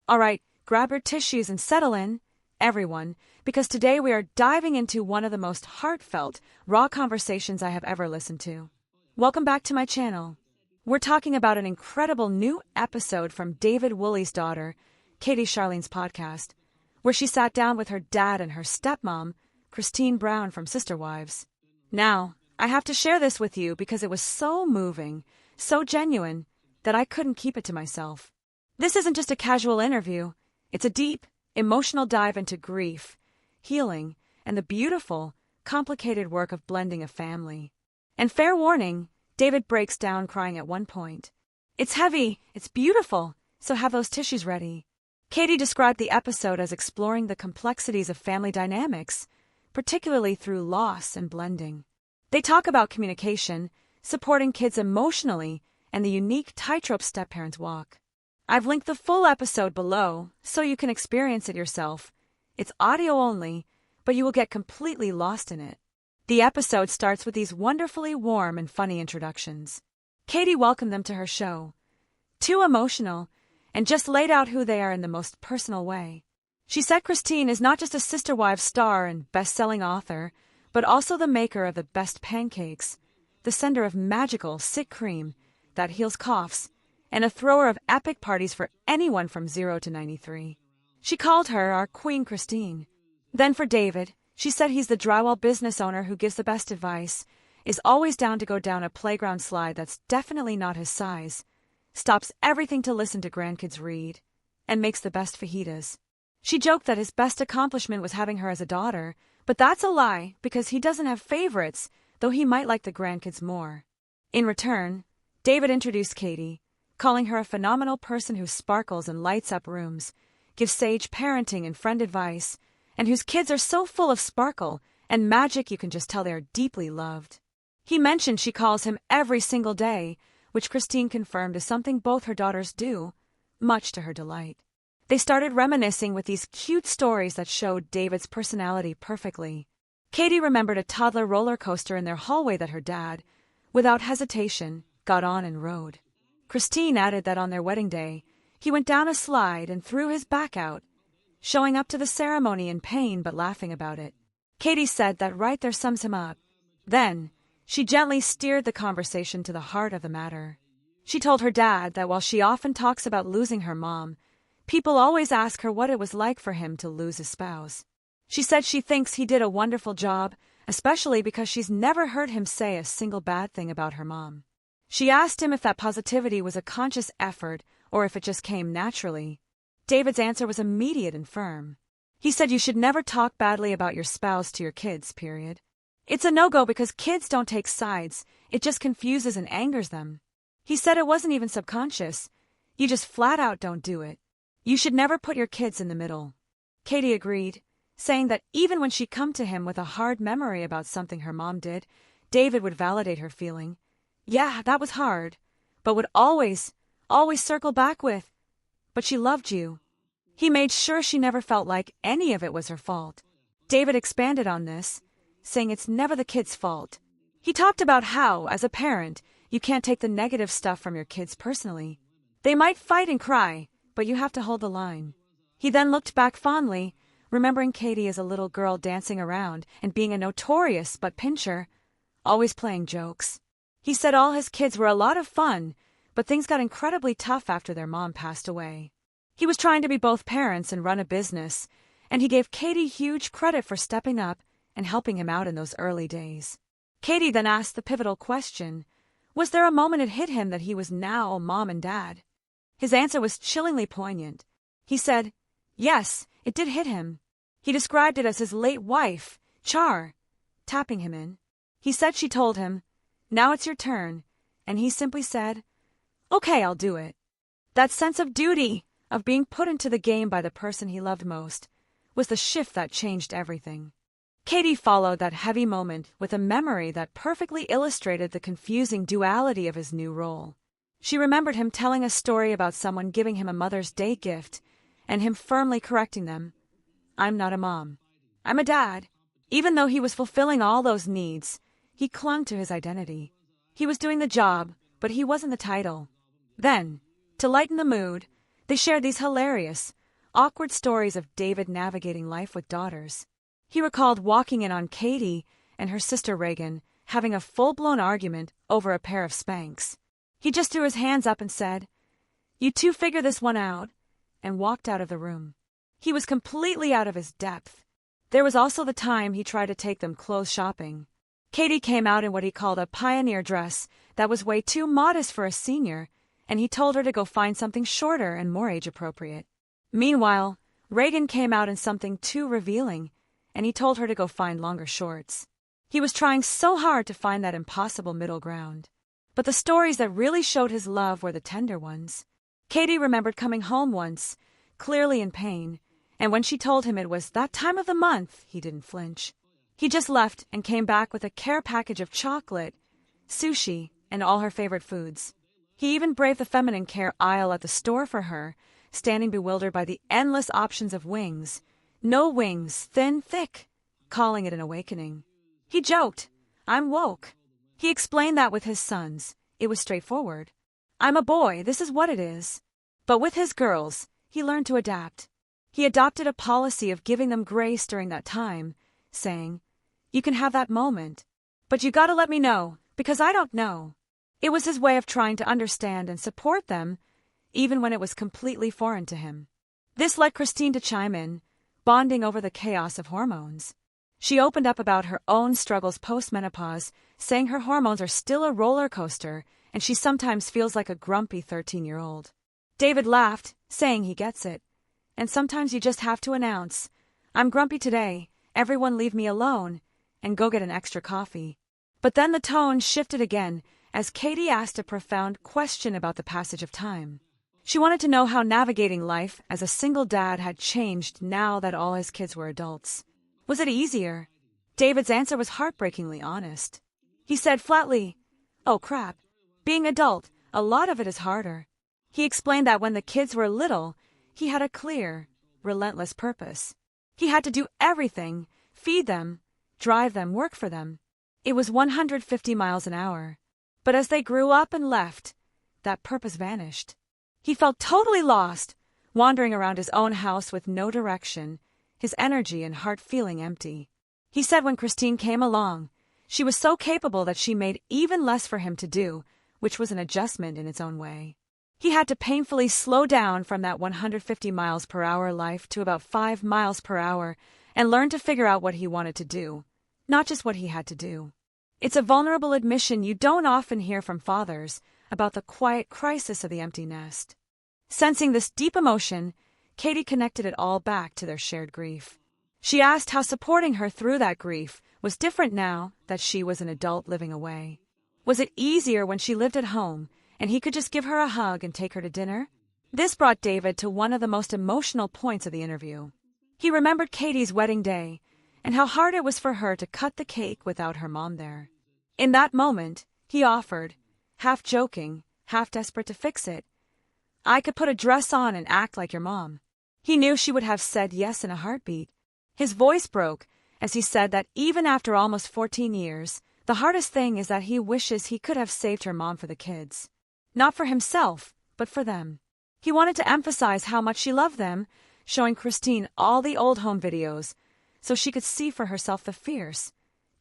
Alright, grab your tissues and settle in, everyone, because today we are diving into one of the most heartfelt, raw conversations I have ever listened to. Welcome back to my channel. We're talking about an incredible new episode from David Woolley's daughter, Kati Charlene's podcast, where she sat down with her dad and her stepmom, Christine Brown from Sister Wives. Now, I have to share this with you because it was so moving, so genuine, that I couldn't keep it to myself. This isn't just a casual interview. It's a deep, emotional dive into grief, healing, and the beautiful, complicated work of blending a family. And fair warning, David breaks down crying at one point. It's heavy, it's beautiful, so have those tissues ready. Kati described the episode as exploring the complexities of family dynamics, particularly through loss and blending. They talk about communication, supporting kids emotionally, and the unique tightrope step-parents walk. I've linked the full episode below, so you can experience it yourself. It's audio only, but you will get completely lost in it. The episode starts with these wonderfully warm and funny introductions. Kati welcomed them to her show. Too emotional, and just laid out who they are in the most personal way. She said Christine is not just a Sister Wives star and best-selling author, but also the maker of the best pancakes, the sender of magical, sick cream that heals coughs, and a thrower of epic parties for anyone from 0 to 93. She called her our Queen Christine. Then for David, she said he's the drywall business owner who gives the best advice, is always down to go down a playground slide that's definitely not his size, stops everything to listen to grandkids read, and makes the best fajitas. She joked that his best accomplishment was having her as a daughter, but that's a lie because he doesn't have favorites, though he might like the grandkids more. In return, David introduced Kati, calling her a phenomenal person who sparkles and lights up rooms, gives sage parenting and friend advice, and whose kids are so full of sparkle and magic you can just tell they are deeply loved. He mentioned she calls him every single day, which Christine confirmed is something both her daughters do, much to her delight. They started reminiscing with these cute stories that showed David's personality perfectly. Kati remembered a toddler roller coaster in their hallway that her dad, without hesitation, got on and rode. Christine added that on their wedding day, he went down a slide and threw his back out, showing up to the ceremony in pain but laughing about it. Kati said that right there sums him up. Then, she gently steered the conversation to the heart of the matter. She told her dad that while she often talks about losing her mom, people always ask her what it was like for him to lose his spouse. She said she thinks he did a wonderful job, especially because she's never heard him say a single bad thing about her mom. She asked him if that positivity was a conscious effort or if it just came naturally. David's answer was immediate and firm. He said you should never talk badly about your spouse to your kids, period. It's a no-go because kids don't take sides, it just confuses and angers them. He said it wasn't even subconscious. You just flat out don't do it. You should never put your kids in the middle. Kati agreed, saying that even when she'd come to him with a hard memory about something her mom did, David would validate her feeling. Yeah, that was hard, but would always circle back with, but she loved you. He made sure she never felt like any of it was her fault. David expanded on this, saying it's never the kid's fault. He talked about how, as a parent, you can't take the negative stuff from your kids personally. They might fight and cry, but you have to hold the line. He then looked back fondly, remembering Kati as a little girl dancing around and being a notorious butt pincher, always playing jokes. He said all his kids were a lot of fun, but things got incredibly tough after their mom passed away. He was trying to be both parents and run a business, and he gave Kati huge credit for stepping up and helping him out in those early days. Kati then asked the pivotal question, was there a moment it hit him that he was now mom and dad? His answer was chillingly poignant. He said, yes, it did hit him. He described it as his late wife, Char, tapping him in. He said she told him, now it's your turn, and he simply said, okay, I'll do it. That sense of duty, of being put into the game by the person he loved most, was the shift that changed everything. Kati followed that heavy moment with a memory that perfectly illustrated the confusing duality of his new role. She remembered him telling a story about someone giving him a Mother's Day gift, and him firmly correcting them. I'm not a mom. I'm a dad. Even though he was fulfilling all those needs, he clung to his identity. He was doing the job, but he wasn't the title. Then, to lighten the mood, they They shared these hilarious, awkward stories of David navigating life with daughters. He recalled walking in on Kati and her sister Reagan having a full-blown argument over a pair of Spanx. He just threw his hands up and said, "You two figure this one out," and walked out of the room. He was completely out of his depth. There was also the time he tried to take them clothes shopping. Kati came out in what he called a pioneer dress that was way too modest for a senior, and he told her to go find something shorter and more age-appropriate. Meanwhile, Reagan came out in something too revealing, and he told her to go find longer shorts. He was trying so hard to find that impossible middle ground. But the stories that really showed his love were the tender ones. Kati remembered coming home once, clearly in pain, and when she told him it was that time of the month, he didn't flinch. He just left and came back with a care package of chocolate, sushi, and all her favorite foods. He even braved the feminine care aisle at the store for her, standing bewildered by the endless options of wings. No wings, thin, thick, calling it an awakening. He joked, "I'm woke." He explained that with his sons, it was straightforward. "I'm a boy, this is what it is." But with his girls, he learned to adapt. He adopted a policy of giving them grace during that time, saying, "You can have that moment, but you gotta let me know, because I don't know." It was his way of trying to understand and support them, even when it was completely foreign to him. This led Christine to chime in, bonding over the chaos of hormones. She opened up about her own struggles post-menopause, saying her hormones are still a roller coaster and she sometimes feels like a grumpy 13-year-old. David laughed, saying he gets it. "And sometimes you just have to announce, 'I'm grumpy today, everyone leave me alone,' and go get an extra coffee." But then the tone shifted again as Kati asked a profound question about the passage of time. She wanted to know how navigating life as a single dad had changed now that all his kids were adults. Was it easier? David's answer was heartbreakingly honest. He said flatly, "Oh crap, being adult, a lot of it is harder." He explained that when the kids were little, he had a clear, relentless purpose. He had to do everything, feed them, drive them, work for them. It was 150 miles an hour. But as they grew up and left, that purpose vanished. He felt totally lost, wandering around his own house with no direction, his energy and heart feeling empty. He said when Christine came along, she was so capable that she made even less for him to do, which was an adjustment in its own way. He had to painfully slow down from that 150 miles per hour life to about 5 miles per hour and learn to figure out what he wanted to do, not just what he had to do. It's a vulnerable admission you don't often hear from fathers about the quiet crisis of the empty nest. Sensing this deep emotion, Kati connected it all back to their shared grief. She asked how supporting her through that grief was different now that she was an adult living away. Was it easier when she lived at home and he could just give her a hug and take her to dinner? This brought David to one of the most emotional points of the interview. He remembered Kati's wedding day and how hard it was for her to cut the cake without her mom there. In that moment, he offered, half joking, half desperate to fix it, "I could put a dress on and act like your mom." He knew she would have said yes in a heartbeat. His voice broke as he said that even after almost 14 years, the hardest thing is that he wishes he could have saved her mom for the kids. Not for himself, but for them. He wanted to emphasize how much she loved them, showing Christine all the old home videos so she could see for herself the fierce,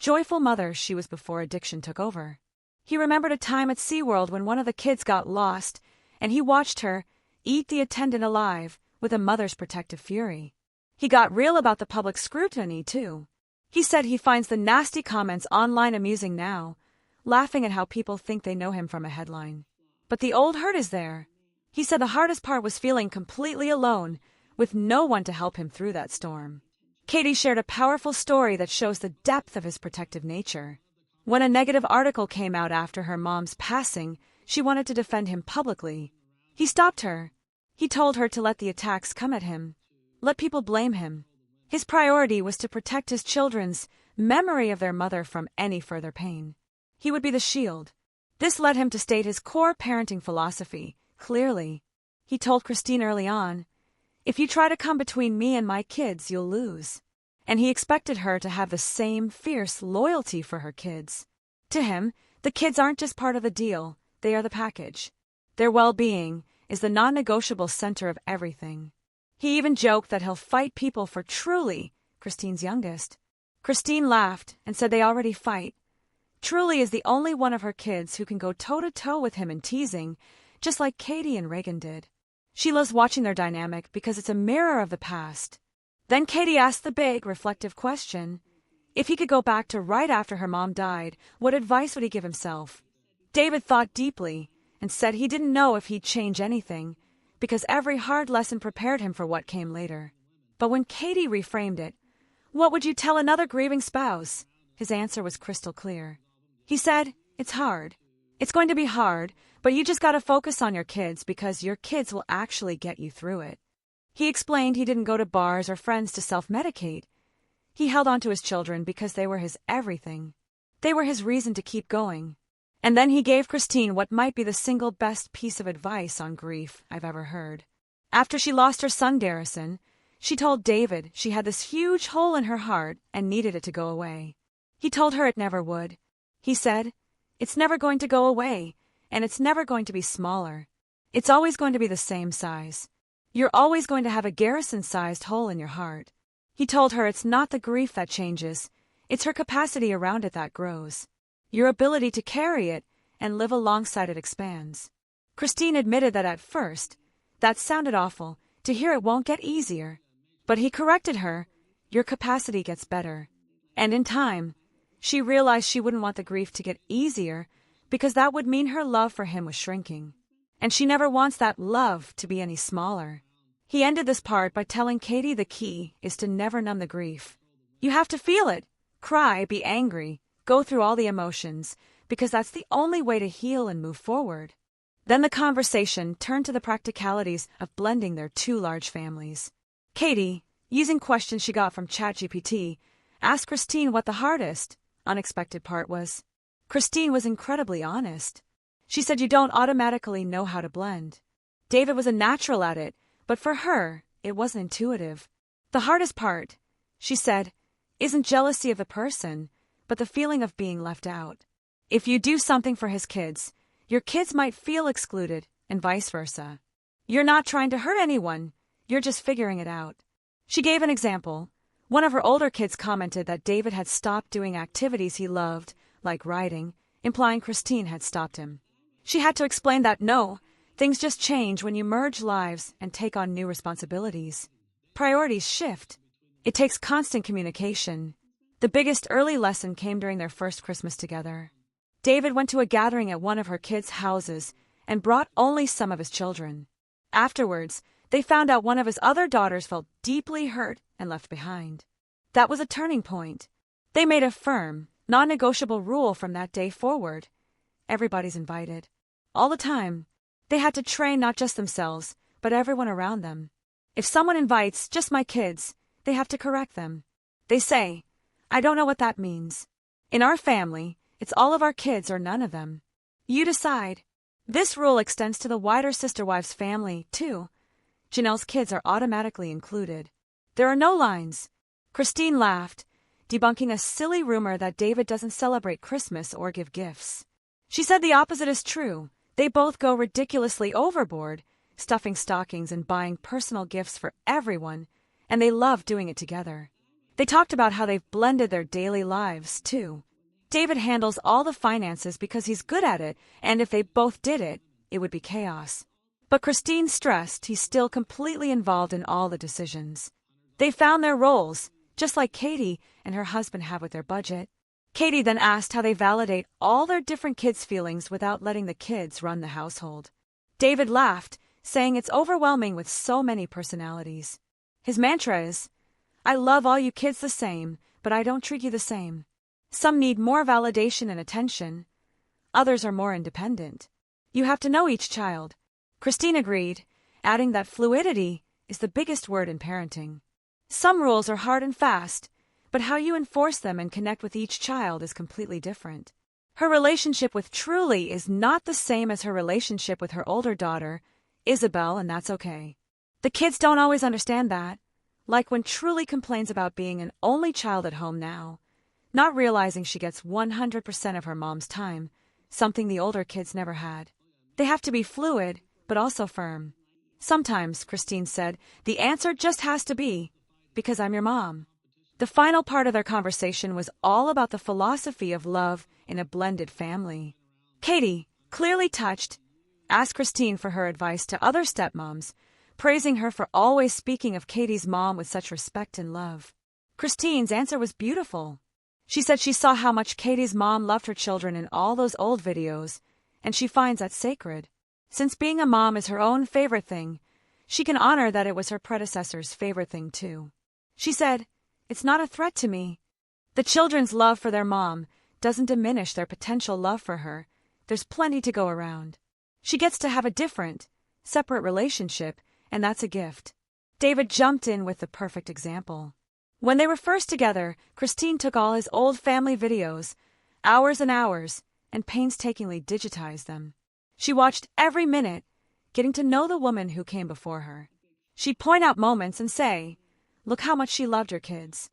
joyful mother she was before addiction took over. He remembered a time at SeaWorld when one of the kids got lost, and he watched her eat the attendant alive with a mother's protective fury. He got real about the public scrutiny, too. He said he finds the nasty comments online amusing now, laughing at how people think they know him from a headline. But the old hurt is there. He said the hardest part was feeling completely alone, with no one to help him through that storm. Kati shared a powerful story that shows the depth of his protective nature. When a negative article came out after her mom's passing, she wanted to defend him publicly. He stopped her. He told her to let the attacks come at him. Let people blame him. His priority was to protect his children's memory of their mother from any further pain. He would be the shield. This led him to state his core parenting philosophy, clearly. He told Christine early on, "If you try to come between me and my kids, you'll lose." And he expected her to have the same fierce loyalty for her kids. To him, the kids aren't just part of the deal, they are the package. Their well-being is the non-negotiable center of everything. He even joked that he'll fight people for Truly, Christine's youngest. Christine laughed and said they already fight. Truly is the only one of her kids who can go toe-to-toe with him in teasing, just like Kati and Reagan did. She loves watching their dynamic because it's a mirror of the past. Then Kati asked the big, reflective question. If he could go back to right after her mom died, what advice would he give himself? David thought deeply and said he didn't know if he'd change anything, because every hard lesson prepared him for what came later. But when Kati reframed it, what would you tell another grieving spouse? His answer was crystal clear. He said, it's hard. It's going to be hard, but you just gotta focus on your kids because your kids will actually get you through it. He explained he didn't go to bars or friends to self-medicate. He held on to his children because they were his everything. They were his reason to keep going. And then he gave Christine what might be the single best piece of advice on grief I've ever heard. After she lost her son Garrison, she told David she had this huge hole in her heart and needed it to go away. He told her it never would. He said, it's never going to go away, and it's never going to be smaller. It's always going to be the same size. You're always going to have a Garrison-sized hole in your heart. He told her it's not the grief that changes, it's her capacity around it that grows. Your ability to carry it and live alongside it expands. Christine admitted that at first, that sounded awful, to hear it won't get easier. But he corrected her, your capacity gets better. And in time, she realized she wouldn't want the grief to get easier because that would mean her love for him was shrinking. And she never wants that love to be any smaller. He ended this part by telling Kati the key is to never numb the grief. You have to feel it, cry, be angry, go through all the emotions, because that's the only way to heal and move forward. Then the conversation turned to the practicalities of blending their two large families. Kati, using questions she got from ChatGPT, asked Christine what the hardest, unexpected part was. Christine was incredibly honest. She said you don't automatically know how to blend. David was a natural at it, but for her, it wasn't intuitive. The hardest part, she said, isn't jealousy of the person, but the feeling of being left out. If you do something for his kids, your kids might feel excluded, and vice versa. You're not trying to hurt anyone, you're just figuring it out. She gave an example. One of her older kids commented that David had stopped doing activities he loved, like riding, implying Christine had stopped him. She had to explain that no, things just change when you merge lives and take on new responsibilities. Priorities shift. It takes constant communication. The biggest early lesson came during their first Christmas together. David went to a gathering at one of her kids' houses and brought only some of his children. Afterwards, they found out one of his other daughters felt deeply hurt and left behind. That was a turning point. They made a firm, non-negotiable rule from that day forward. Everybody's invited. All the time. They had to train not just themselves, but everyone around them. If someone invites just my kids, they have to correct them. They say, I don't know what that means. In our family, it's all of our kids or none of them. You decide. This rule extends to the wider Sister Wives family, too. Janelle's kids are automatically included. There are no lines. Christine laughed, debunking a silly rumor that David doesn't celebrate Christmas or give gifts. She said the opposite is true. They both go ridiculously overboard, stuffing stockings and buying personal gifts for everyone, and they love doing it together. They talked about how they've blended their daily lives, too. David handles all the finances because he's good at it, and if they both did it, it would be chaos. But Christine stressed he's still completely involved in all the decisions. They found their roles, just like Kati and her husband have with their budget. Kati then asked how they validate all their different kids' feelings without letting the kids run the household. David laughed, saying it's overwhelming with so many personalities. His mantra is, I love all you kids the same, but I don't treat you the same. Some need more validation and attention. Others are more independent. You have to know each child. Christine agreed, adding that fluidity is the biggest word in parenting. Some rules are hard and fast, but how you enforce them and connect with each child is completely different. Her relationship with Truly is not the same as her relationship with her older daughter, Isabel, and that's okay. The kids don't always understand that, like when Truly complains about being an only child at home now, not realizing she gets 100% of her mom's time, something the older kids never had. They have to be fluid, but also firm. Sometimes, Christine said, the answer just has to be, because I'm your mom. The final part of their conversation was all about the philosophy of love in a blended family. Kati, clearly touched, asked Christine for her advice to other stepmoms, praising her for always speaking of Kati's mom with such respect and love. Christine's answer was beautiful. She said she saw how much Kati's mom loved her children in all those old videos, and she finds that sacred. Since being a mom is her own favorite thing, she can honor that it was her predecessor's favorite thing too. She said, "It's not a threat to me. The children's love for their mom doesn't diminish their potential love for her. There's plenty to go around. She gets to have a different, separate relationship, and that's a gift." David jumped in with the perfect example. When they were first together, Christine took all his old family videos, hours and hours, and painstakingly digitized them. She watched every minute, getting to know the woman who came before her. She'd point out moments and say, "Look how much she loved her kids."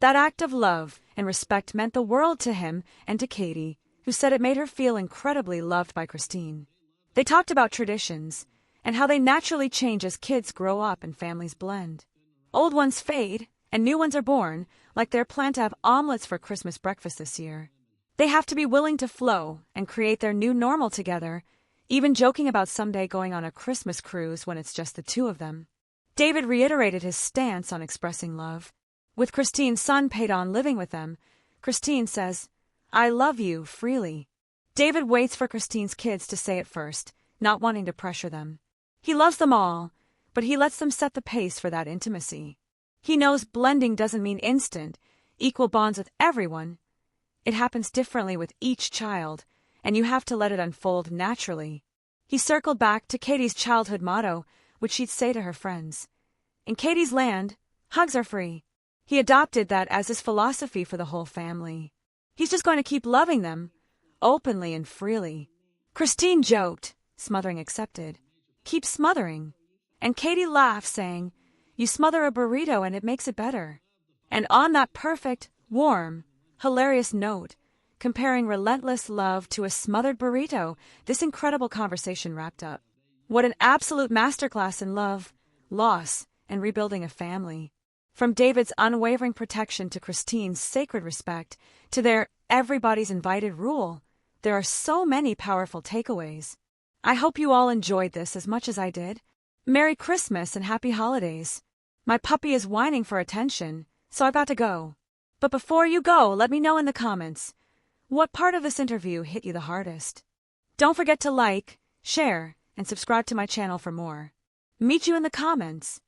That act of love and respect meant the world to him and to Kati, who said it made her feel incredibly loved by Christine. They talked about traditions and how they naturally change as kids grow up and families blend. Old ones fade and new ones are born, like their plan to have omelets for Christmas breakfast this year. They have to be willing to flow and create their new normal together, even joking about someday going on a Christmas cruise when it's just the two of them. David reiterated his stance on expressing love. With Christine's son paid on living with them, Christine says, "I love you," freely. David waits for Christine's kids to say it first, not wanting to pressure them. He loves them all, but he lets them set the pace for that intimacy. He knows blending doesn't mean instant, equal bonds with everyone. It happens differently with each child, and you have to let it unfold naturally. He circled back to Kati's childhood motto, which she'd say to her friends. In Kati's land, hugs are free. He adopted that as his philosophy for the whole family. He's just going to keep loving them, openly and freely. Christine joked, smothering accepted. "Keep smothering." And Kati laughed, saying, "You smother a burrito and it makes it better." And on that perfect, warm, hilarious note, comparing relentless love to a smothered burrito, this incredible conversation wrapped up. What an absolute masterclass in love, loss, and rebuilding a family. From David's unwavering protection to Christine's sacred respect, to their everybody's invited rule, there are so many powerful takeaways. I hope you all enjoyed this as much as I did. Merry Christmas and happy holidays. My puppy is whining for attention, so I've got to go. But before you go, let me know in the comments, what part of this interview hit you the hardest? Don't forget to like, share, and subscribe to my channel for more. Meet you in the comments.